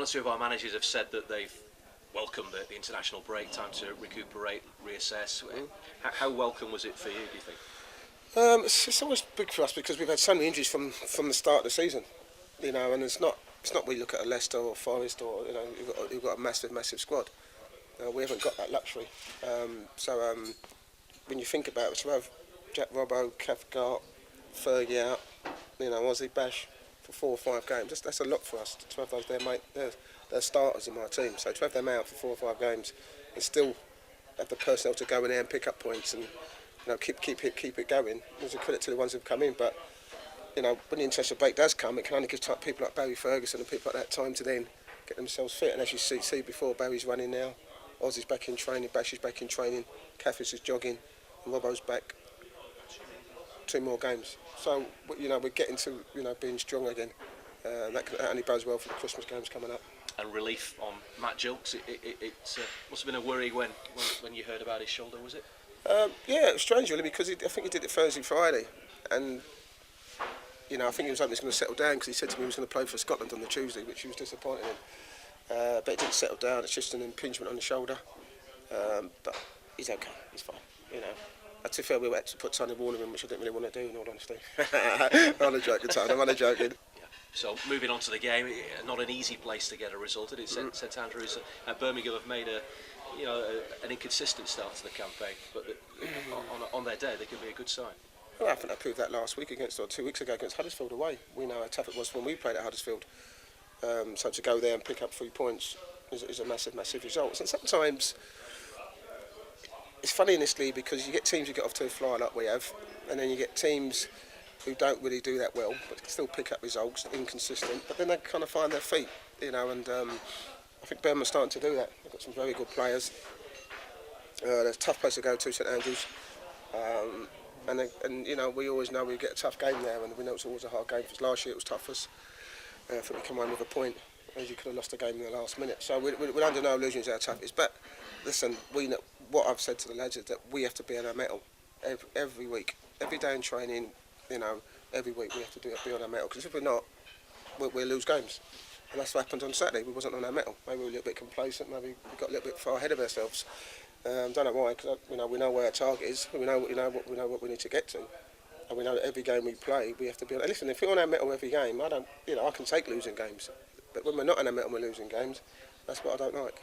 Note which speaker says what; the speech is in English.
Speaker 1: One or two of our managers have said that they've welcomed the international break, time to recuperate, reassess. How welcome was it for you, do you think?
Speaker 2: It's always big for us because we've had so many injuries from the start of the season, and it's not we look at a Leicester or Forest or you've got a massive squad. We haven't got that luxury. When you think about it, to have Jack Robbo, Cathcart, Fergie out, Ozzy Bash for 4 or 5 games, that's a lot for us to have those they're starters in my team. So to have them out for 4 or 5 games and still have the personnel to go in there and pick up points and keep it going. There's a credit to the ones who've come in, but when the international break does come, it can only give people like Barry Ferguson and people like that time to then get themselves fit. And as you see before, Barry's running now, Ozzy's back in training, Bash is back in training, Cathis is jogging, and Robbo's back. 2 more games. So we're getting to being strong again. That only bodes well for the Christmas games coming up.
Speaker 1: And relief on Matt Gilks. It must have been a worry when you heard about his shoulder, was it?
Speaker 2: Yeah, it was strange really because I think he did it Thursday, Friday, and I think he was hoping he was going to settle down because he said to me he was going to play for Scotland on the Tuesday, which he was disappointed in. But it didn't settle down. It's just an impingement on the shoulder, but he's okay. He's fine. To be fair, we had to put Tony Warner in, which I didn't really want to do, in all honesty. I'm only joking, Tony. I'm only joking.
Speaker 1: So moving on to the game, not an easy place to get a result. It's St Andrews at Birmingham have made an inconsistent start to the campaign, but on their day they could be a good sign.
Speaker 2: Well, I think I proved that last week 2 weeks ago against Huddersfield away. We know how tough it was when we played at Huddersfield. So to go there and pick up 3 points is a massive result. And sometimes it's funny in this league because you get teams who get off to a fly like we have, and then you get teams who don't really do that well, but can still pick up results, inconsistent, but then they kind of find their feet, and I think Birmingham's starting to do that. They've got some very good players. There's a tough place to go to, St Andrews, and we always know we get a tough game there, and we know it's always a hard game. For us. Last year it was tough for us. I think we come home with a point, as you could have lost the game in the last minute. So we're under no illusions how tough it is. But listen, we know, what I've said to the lads is that we have to be on our mettle every week, every day in training. Every week we have to be on our mettle, because if we're not, we'll lose games. And that's what happened on Saturday. We wasn't on our mettle. Maybe we were a little bit complacent. Maybe we got a little bit far ahead of ourselves. Don't know why, because we know where our target is. We know what we need to get to, and we know that every game we play, we have to be on. And listen, if we're on our mettle every game, I can take losing games, but when we're not on our mettle, we're losing games. That's what I don't like.